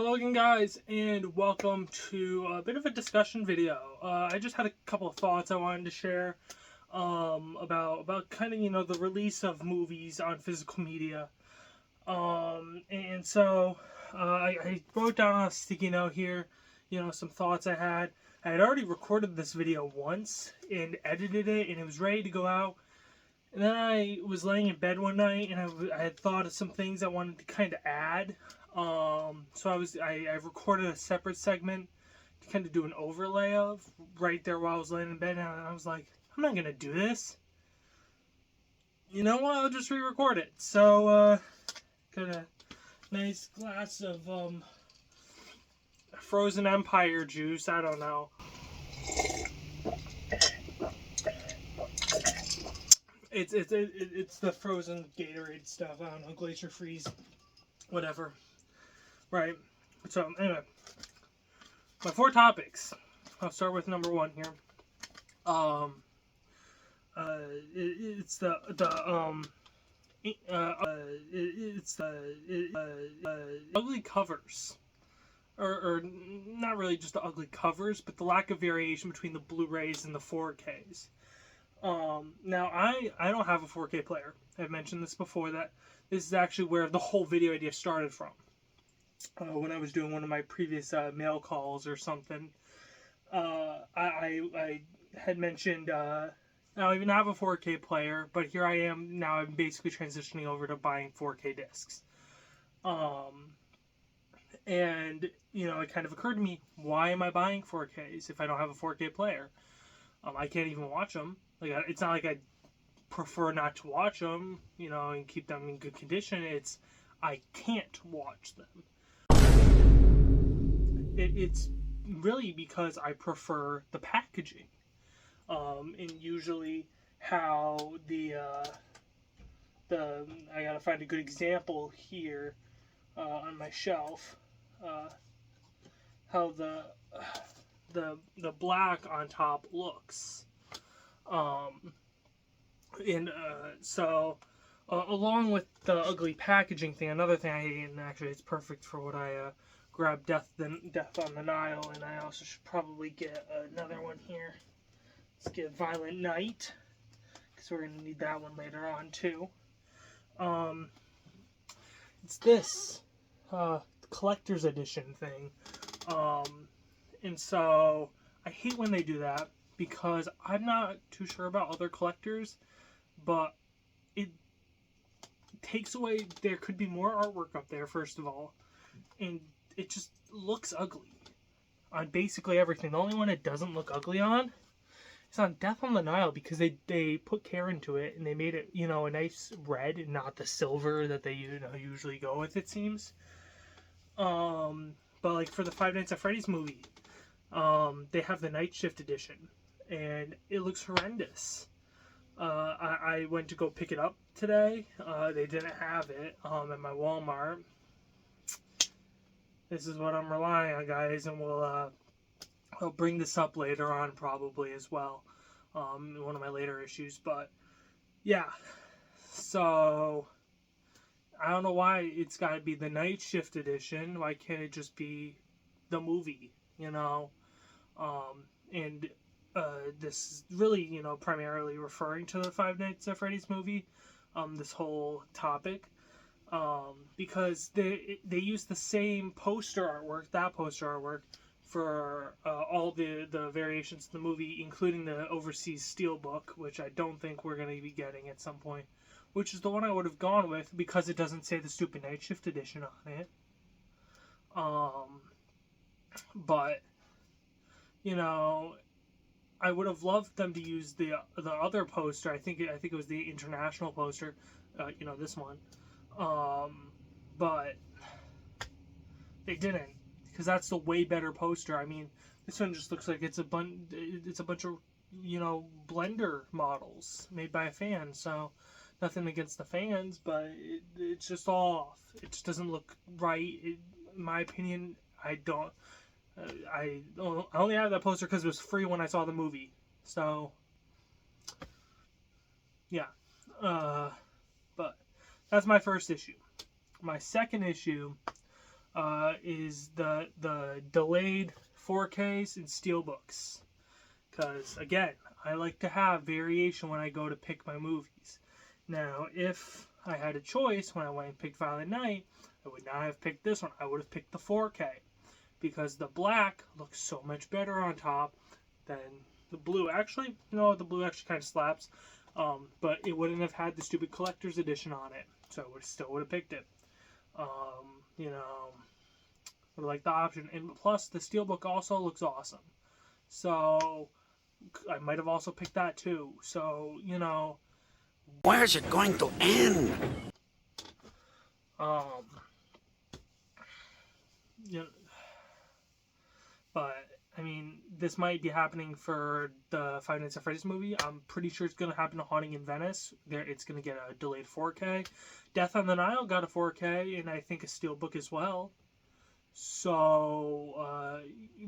Hello again, guys, and welcome to a bit of a discussion video. I just had a couple of thoughts I wanted to share about kind of the release of movies on physical media. I wrote down on a sticky note here, some thoughts I had. I had already recorded this video once and edited it, and it was ready to go out. And then I was laying in bed one night, and I had thought of some things I wanted to kind of add. So I recorded a separate segment to kind of do an overlay of right there while I was laying in bed, and I was like, I'm not gonna do this. You know what? I'll just re-record it. So got a nice glass of frozen Empire juice. I don't know. It's the frozen Gatorade stuff. I don't know, Glacier Freeze, whatever. Right. So anyway, my 4 topics. I'll start with number 1 here. Ugly covers, or not really just the ugly covers, but the lack of variation between the Blu-rays and the 4Ks. Now I don't have a 4K player. I've mentioned this before, that this is actually where the whole video idea started from. When I was doing one of my previous mail calls or something, I had mentioned I don't even have a 4K player, but here I am now. I'm basically transitioning over to buying 4K discs. And it kind of occurred to me, why am I buying 4Ks if I don't have a 4K player? I can't even watch them. Like, it's not like I prefer not to watch them, and keep them in good condition. It's I can't watch them. It's really because I prefer the packaging, and usually how I gotta find a good example here on my shelf. How the black on top looks, so along with the ugly packaging thing, another thing I hate, and actually it's perfect for what I grabbed Death on the Nile, and I also should probably get another one here. Let's get Violent Night, because we're gonna need that one later on too. It's this collector's edition thing, and so I hate when they do that, because I'm not too sure about other collectors, but it takes away, there could be more artwork up there, first of all, and it just looks ugly on basically everything. The only one it doesn't look ugly on is on Death on the Nile, because they put care into it, and they made it, a nice red and not the silver that they usually go with, it seems. But like for the Five Nights at Freddy's movie, they have the Night Shift edition, and it looks horrendous. I went to go pick it up today. They didn't have it at my Walmart. This is what I'm relying on, guys, and I'll bring this up later on probably as well, in one of my later issues. But yeah, so I don't know why it's got to be the Night Shift edition. Why can't it just be the movie? And this is really, primarily referring to the Five Nights at Freddy's movie, this whole topic, because they use the same poster artwork, for all the variations of the movie, including the overseas steelbook, which I don't think we're going to be getting at some point, which is the one I would have gone with, because it doesn't say the stupid Night Shift edition on it. But I would have loved them to use the other poster. I think it was the international poster, this one. But they didn't, because that's the way better poster. I mean, this one just looks like it's a bunch of Blender models made by a fan. So nothing against the fans, but it's just off. It just doesn't look right. In my opinion, I only have that poster because it was free when I saw the movie. So yeah, but that's my first issue. My second issue is the delayed 4Ks and steelbooks. Because, again, I like to have variation when I go to pick my movies. Now, if I had a choice when I went and picked Violent Night, I would not have picked this one. I would have picked the 4K. Because the black looks so much better on top than the blue. Actually, the blue actually kind of slaps. But it wouldn't have had the stupid collector's edition on it. So I still would have picked it. Would like the option. And plus, the steelbook also looks awesome. So I might have also picked that too. So, where's it going to end? But I mean, this might be happening for the Five Nights at Freddy's movie. I'm pretty sure it's going to happen to Haunting in Venice. It's going to get a delayed 4K. Death on the Nile got a 4K, and I think a steelbook as well. So,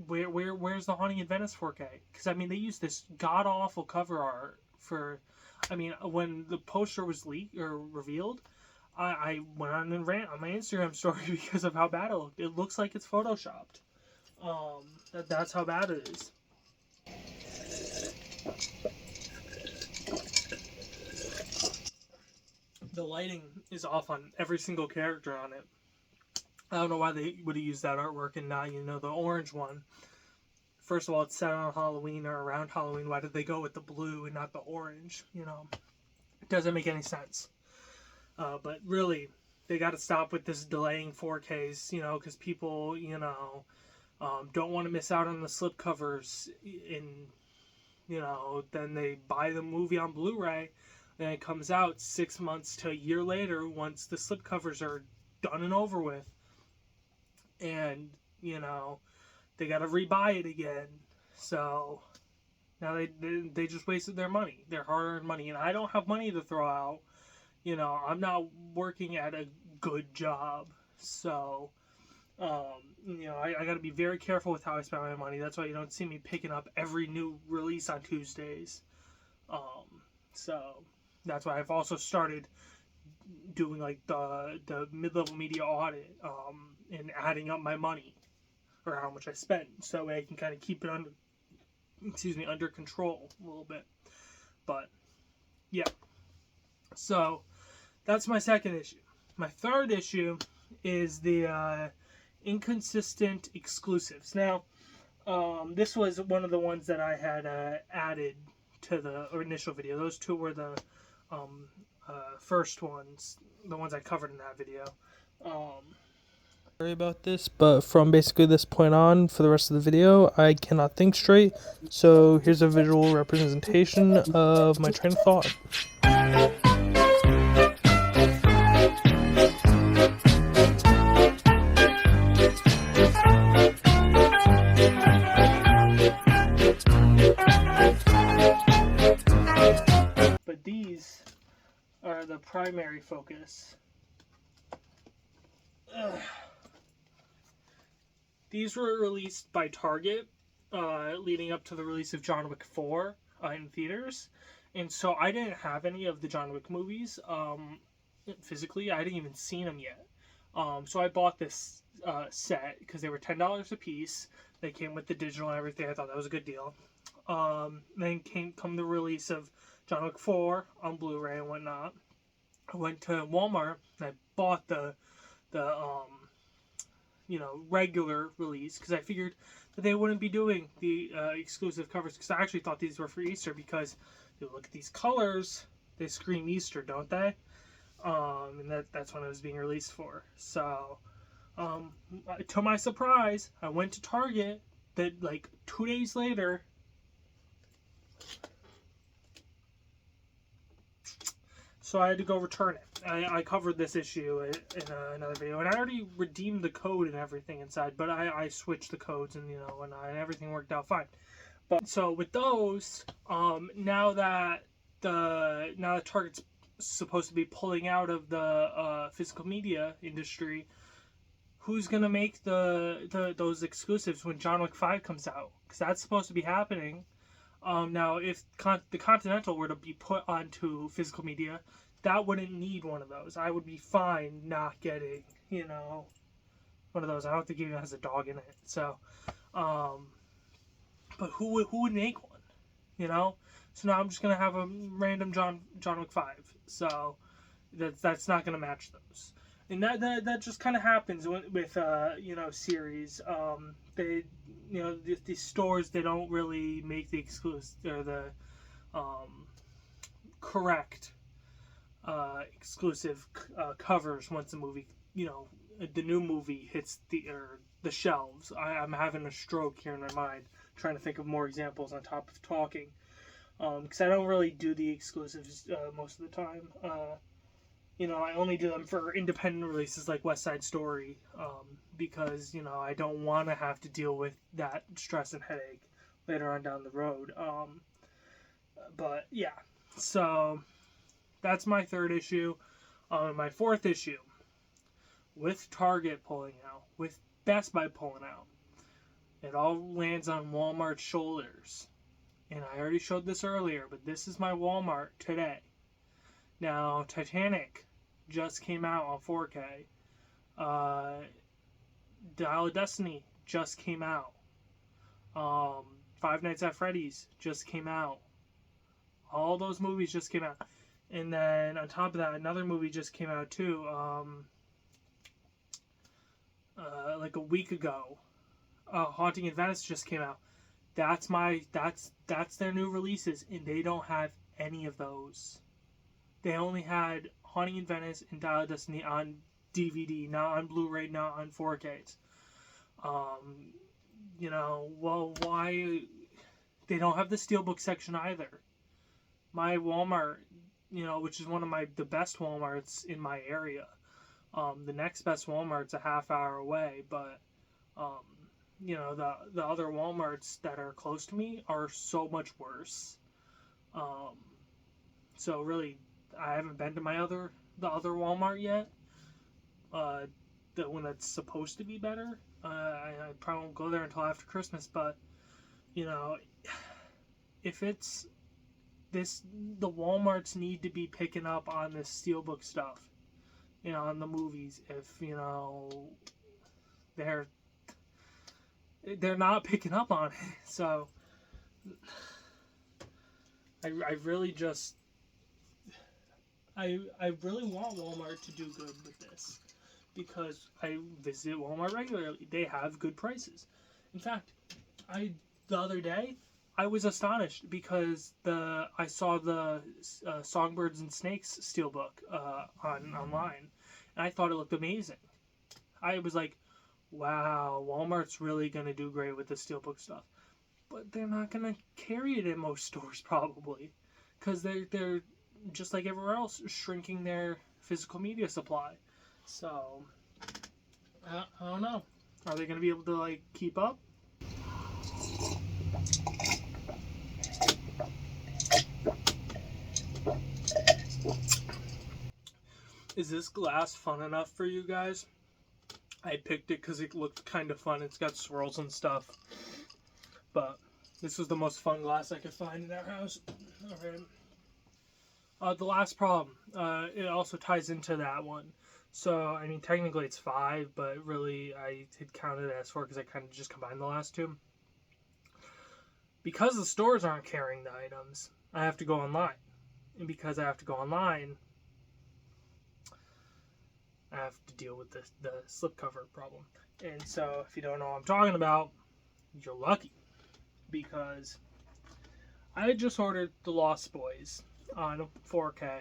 where's the Haunting in Venice 4K? Because, I mean, they used this god-awful cover art for... I mean, when the poster was leaked or revealed, I went on and rant on my Instagram story because of how bad it looked. It looks like it's photoshopped. That's how bad it is. The lighting is off on every single character on it. I don't know why they would have used that artwork and not, the orange one. First of all, it's set on Halloween or around Halloween. Why did they go with the blue and not the orange? It doesn't make any sense. But really, they got to stop with this delaying 4Ks, because people, don't want to miss out on the slipcovers. Then they buy the movie on Blu-ray, and it comes out 6 months to a year later once the slipcovers are done and over with. And, they got to rebuy it again. So now they just wasted their money, their hard-earned money. And I don't have money to throw out. I'm not working at a good job. So, I got to be very careful with how I spend my money. That's why you don't see me picking up every new release on Tuesdays. So that's why I've also started doing like the mid-level media audit, and adding up my money or how much I spent, so I can kind of keep it under control a little bit. But yeah, so that's my second issue. My third issue is the inconsistent exclusives. Now, this was one of the ones that I had added to the initial video. Those two were the first ones, the ones I covered in that video. Sorry about this, but from basically this point on, for the rest of the video, I cannot think straight. So here's a visual representation of my train of thought. But these are the primary focus. These were released by Target, leading up to the release of John Wick 4 in theaters. And so I didn't have any of the John Wick movies physically. I didn't even see them yet. So I bought this set because they were $10 a piece. They came with the digital and everything. I thought that was a good deal. Then come the release of John Wick 4 on Blu-ray and whatnot. I went to Walmart and I bought the regular release because I figured that they wouldn't be doing the exclusive covers, because I actually thought these were for Easter, because you look at these colors, they scream Easter, don't they? And that's when it was being released for. So to my surprise, I went to Target that like 2 days later. So I had to go return it. I covered this issue in another video, and I already redeemed the code and everything inside, but I switched the codes and and everything worked out fine. But so with those, now that Target's supposed to be pulling out of the physical media industry, who's gonna make those exclusives when John Wick 5 comes out? Because that's supposed to be happening. Now, if the Continental were to be put onto physical media, that wouldn't need one of those. I would be fine not getting, one of those. I don't think it even has a dog in it. So, but who would make one? You know? So now I'm just gonna have a random John Wick 5. So that's not gonna match those. And that just kind of happens with series. They these stores, they don't really make the exclusive or the correct exclusive covers once the movie, the new movie hits the shelves. I'm having a stroke here in my mind, trying to think of more examples on top of talking, because I don't really do the exclusives most of the time. I only do them for independent releases like West Side Story, because I don't want to have to deal with that stress and headache later on down the road. But yeah, so that's my third issue. My fourth issue, with Target pulling out, with Best Buy pulling out, it all lands on Walmart's shoulders. And I already showed this earlier, but this is my Walmart today. Now, Titanic just came out on 4K. Dial of Destiny just came out. Five Nights at Freddy's just came out. All those movies just came out. And then on top of that, another movie just came out too. Like a week ago. Haunting in Venice just came out. That's their new releases, and they don't have any of those. They only had Haunting in Venice and Dial of Destiny on DVD, not on Blu-ray, not on 4Ks. Well, why? They don't have the Steelbook section either. My Walmart, which is one of the best Walmarts in my area. The next best Walmart's a half hour away, but the other Walmarts that are close to me are so much worse. So really, I haven't been to the other Walmart yet. The one that's supposed to be better. I probably won't go there until after Christmas, but if it's this, the Walmarts need to be picking up on this Steelbook stuff, on the movies. If they're not picking up on it. So I really just I really want Walmart to do good with this, because I visit Walmart regularly. They have good prices. In fact, the other day I was astonished because I saw the Songbirds and Snakes Steelbook online, and I thought it looked amazing. I was like, wow, Walmart's really going to do great with the Steelbook stuff. But they're not going to carry it in most stores, probably. Because they're, just like everywhere else, shrinking their physical media supply. So, I don't know. Are they going to be able to, keep up? Is this glass fun enough for you guys? I picked it because it looked kind of fun. It's got swirls and stuff. But this was the most fun glass I could find in our house. Okay. The last problem, it also ties into that one. So, technically it's 5, but really I had counted it as 4 because I kind of just combined the last two. Because the stores aren't carrying the items, I have to go online. And because I have to go online, I have to deal with the slipcover problem. And so, if you don't know what I'm talking about, you're lucky. Because I had just ordered The Lost Boys on 4K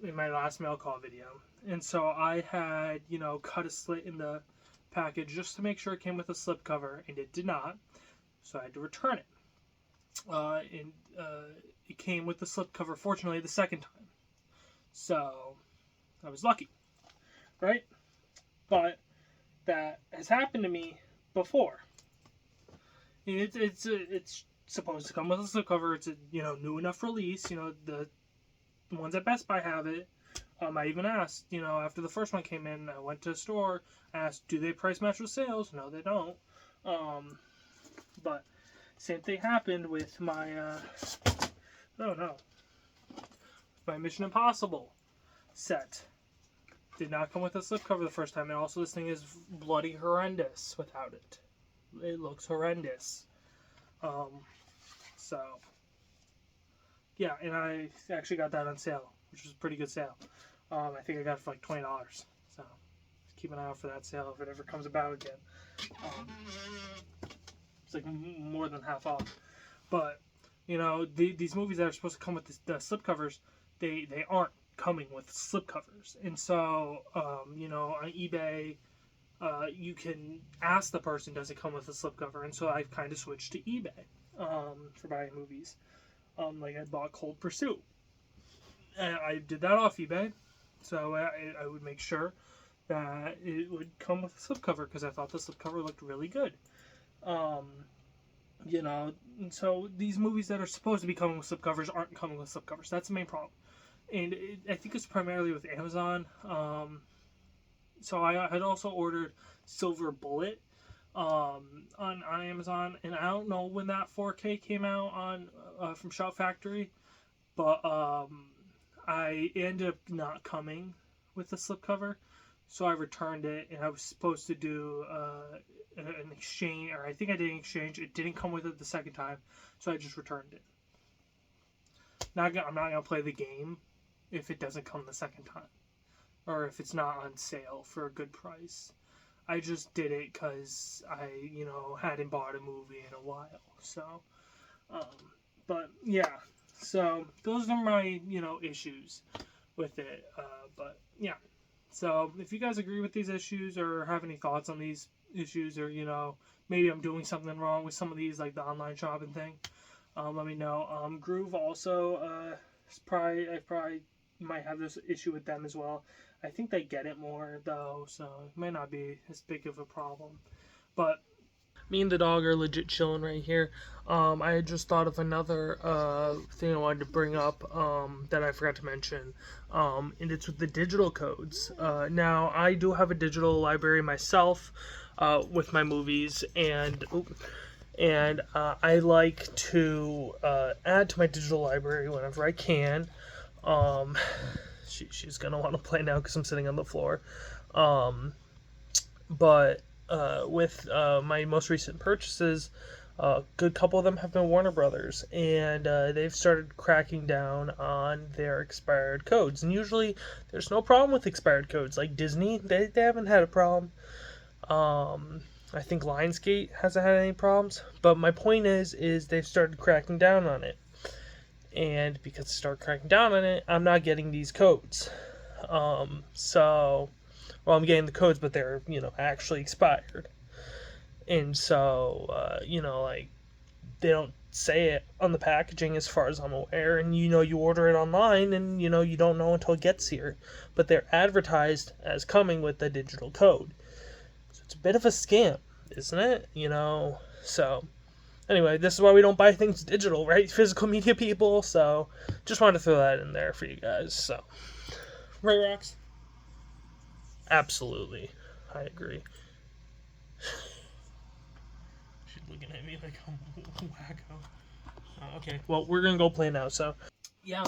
in my last mail call video. And so I had, cut a slit in the package just to make sure it came with a slipcover, and it did not. So I had to return it. And it came with the slipcover, fortunately, the second time. So I was lucky, right? But that has happened to me before. And it's supposed to come with a slipcover. It's a new enough release. The ones at Best Buy have it. I even asked, after the first one came in, I went to the store, asked, do they price match with sales? No, they don't. But same thing happened with my my Mission Impossible set. did not come with a slipcover the first time, and also this thing is bloody horrendous without it. It looks horrendous. So, yeah, and I actually got that on sale, which was a pretty good sale. I think I got it for like $20. So, keep an eye out for that sale if it ever comes about again. It's like more than half off. But, you know, these movies that are supposed to come with the slipcovers, they aren't coming with slipcovers. And so, you know, on eBay, you can ask the person, does it come with a slipcover? And so I've kind of switched to eBay for buying movies. Like I bought Cold Pursuit. And I did that off eBay. So I would make sure that it would come with a slipcover because I thought the slipcover looked really good. You know, and so these movies that are supposed to be coming with slipcovers aren't coming with slipcovers. That's the main problem. And I think it's primarily with Amazon. So I had also ordered Silver Bullet on Amazon, and I don't know when that 4K came out on from Shout Factory, but I ended up not coming with the slipcover, so I returned it, and I was supposed to do an exchange, or I think I did an exchange. It didn't come with it the second time, so I just returned it. I'm not gonna play the game if it doesn't come the second time, or if it's not on sale for a good price. I just did it because I, you know, hadn't bought a movie in a while. So, but yeah, so those are my, you know, issues with it. But yeah, so if you guys agree with these issues or have any thoughts on these issues, or, you know, maybe I'm doing something wrong with some of these, like the online shopping thing, let me know. Groove also, I probably might have this issue with them as well. I think they get it more though, so it might not be as big of a problem. But me and the dog are legit chilling right here. I had just thought of another thing I wanted to bring up that I forgot to mention, and it's with the digital codes. Now, I do have a digital library myself with my movies, and I like to add to my digital library whenever I can. She's gonna want to play now because I'm sitting on the floor. But with my most recent purchases, a good couple of them have been Warner Brothers, and they've started cracking down on their expired codes. And usually, there's no problem with expired codes. Like Disney, they haven't had a problem. I think Lionsgate hasn't had any problems. But my point is they've started cracking down on it. And because they start cracking down on it, I'm not getting these codes. I'm getting the codes, but they're, you know, actually expired. And so, you know, like, they don't say it on the packaging as far as I'm aware. And, you know, you order it online and, you know, you don't know until it gets here. But they're advertised as coming with the digital code. So it's a bit of a scam, isn't it? You know, so anyway, this is why we don't buy things digital, right? Physical media people. So just wanted to throw that in there for you guys. So, right, Rox? Absolutely. I agree. She's looking at me like I'm wacko. Okay, well, we're going to go play now. So, yeah,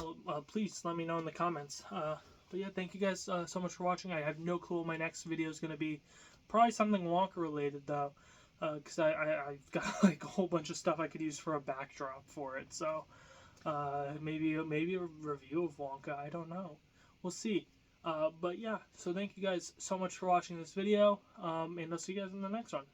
please let me know in the comments. But yeah, thank you guys so much for watching. I have no clue what my next video is going to be. Probably something Wonka related, though. Because I've got like a whole bunch of stuff I could use for a backdrop for it. So maybe a review of Wonka. I don't know. We'll see. But yeah, so thank you guys so much for watching this video. And I'll see you guys in the next one.